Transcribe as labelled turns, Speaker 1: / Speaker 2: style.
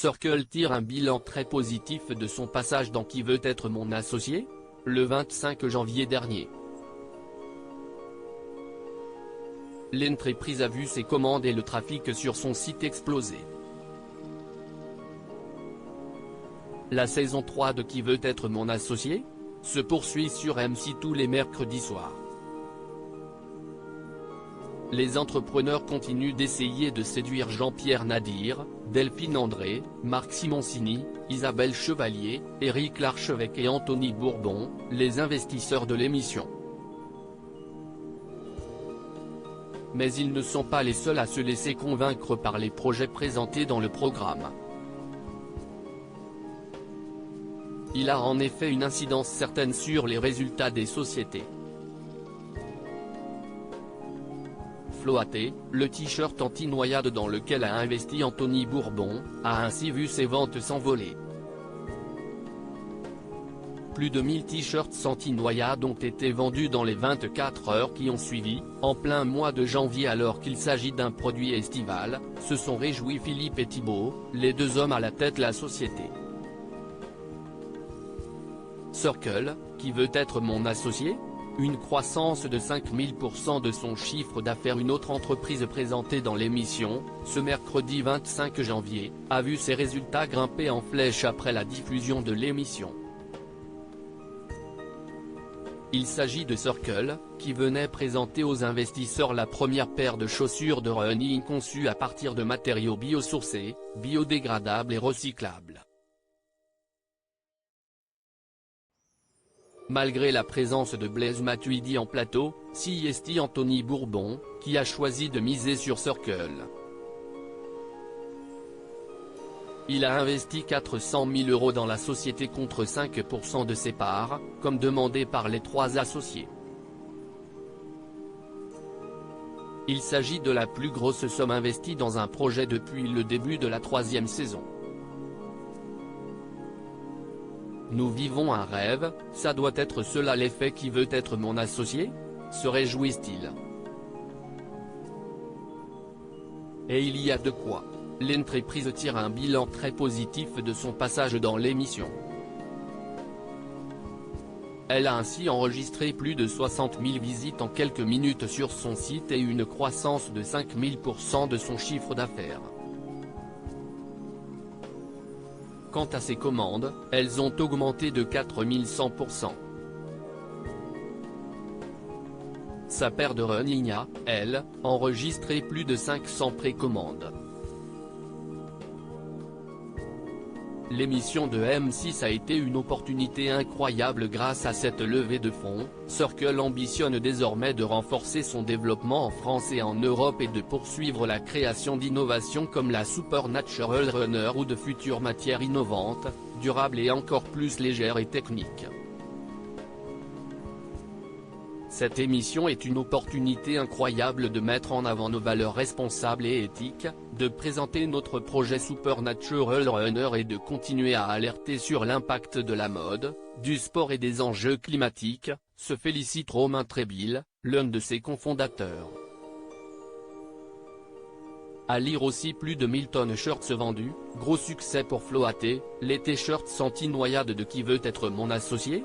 Speaker 1: Circle tire un bilan très positif de son passage dans Qui veut être mon associé ? Le 25 janvier dernier. L'entreprise a vu ses commandes et le trafic sur son site exploser. La saison 3 de Qui veut être mon associé ? Se poursuit sur M6 tous les mercredis soirs. Les entrepreneurs continuent d'essayer de séduire Jean-Pierre Nadir, Delphine André, Marc Simoncini, Isabelle Chevalier, Éric Larchevêque et Anthony Bourbon, les investisseurs de l'émission. Mais ils ne sont pas les seuls à se laisser convaincre par les projets présentés dans le programme. Il a en effet une incidence certaine sur les résultats des sociétés. Floaté, le t-shirt anti-noyade dans lequel a investi Anthony Bourbon, a ainsi vu ses ventes s'envoler. Plus de 1000 t-shirts anti-noyade ont été vendus dans les 24 heures qui ont suivi, en plein mois de janvier alors qu'il s'agit d'un produit estival, se sont réjouis Philippe et Thibault, les deux hommes à la tête de la société. Circle, qui veut être mon associé ? Une croissance de 5000% de son chiffre d'affaires. Une autre entreprise présentée dans l'émission, ce mercredi 25 janvier, a vu ses résultats grimper en flèche après la diffusion de l'émission. Il s'agit de Circle, qui venait présenter aux investisseurs la première paire de chaussures de running conçues à partir de matériaux biosourcés, biodégradables et recyclables. Malgré la présence de Blaise Matuidi en plateau, c'est Anthony Bourbon, qui a choisi de miser sur Circle. Il a investi 400 000 € dans la société contre 5% de ses parts, comme demandé par les trois associés. Il s'agit de la plus grosse somme investie dans un projet depuis le début de la 3e saison. Nous vivons un rêve, ça doit être cela l'effet Qui veut être mon associé ? Se réjouissent-ils. Et il y a de quoi. L'entreprise tire un bilan très positif de son passage dans l'émission. Elle a ainsi enregistré plus de 60 000 visites en quelques minutes sur son site et une croissance de 5000% de son chiffre d'affaires. Quant à ses commandes, elles ont augmenté de 4100%. Sa paire de running a, elle, enregistré plus de 500 précommandes. L'émission de M6 a été une opportunité incroyable grâce à cette levée de fonds. Circle ambitionne désormais de renforcer son développement en France et en Europe et de poursuivre la création d'innovations comme la Supernatural Runner ou de futures matières innovantes, durables et encore plus légères et techniques. Cette émission est une opportunité incroyable de mettre en avant nos valeurs responsables et éthiques, de présenter notre projet Supernatural Runner et de continuer à alerter sur l'impact de la mode, du sport et des enjeux climatiques, se félicite Romain Trébil, l'un de ses cofondateurs. À lire aussi plus de 1000 tonnes shirts vendus, gros succès pour Floaté, les t-shirts anti-noyade de Qui veut être mon associé ?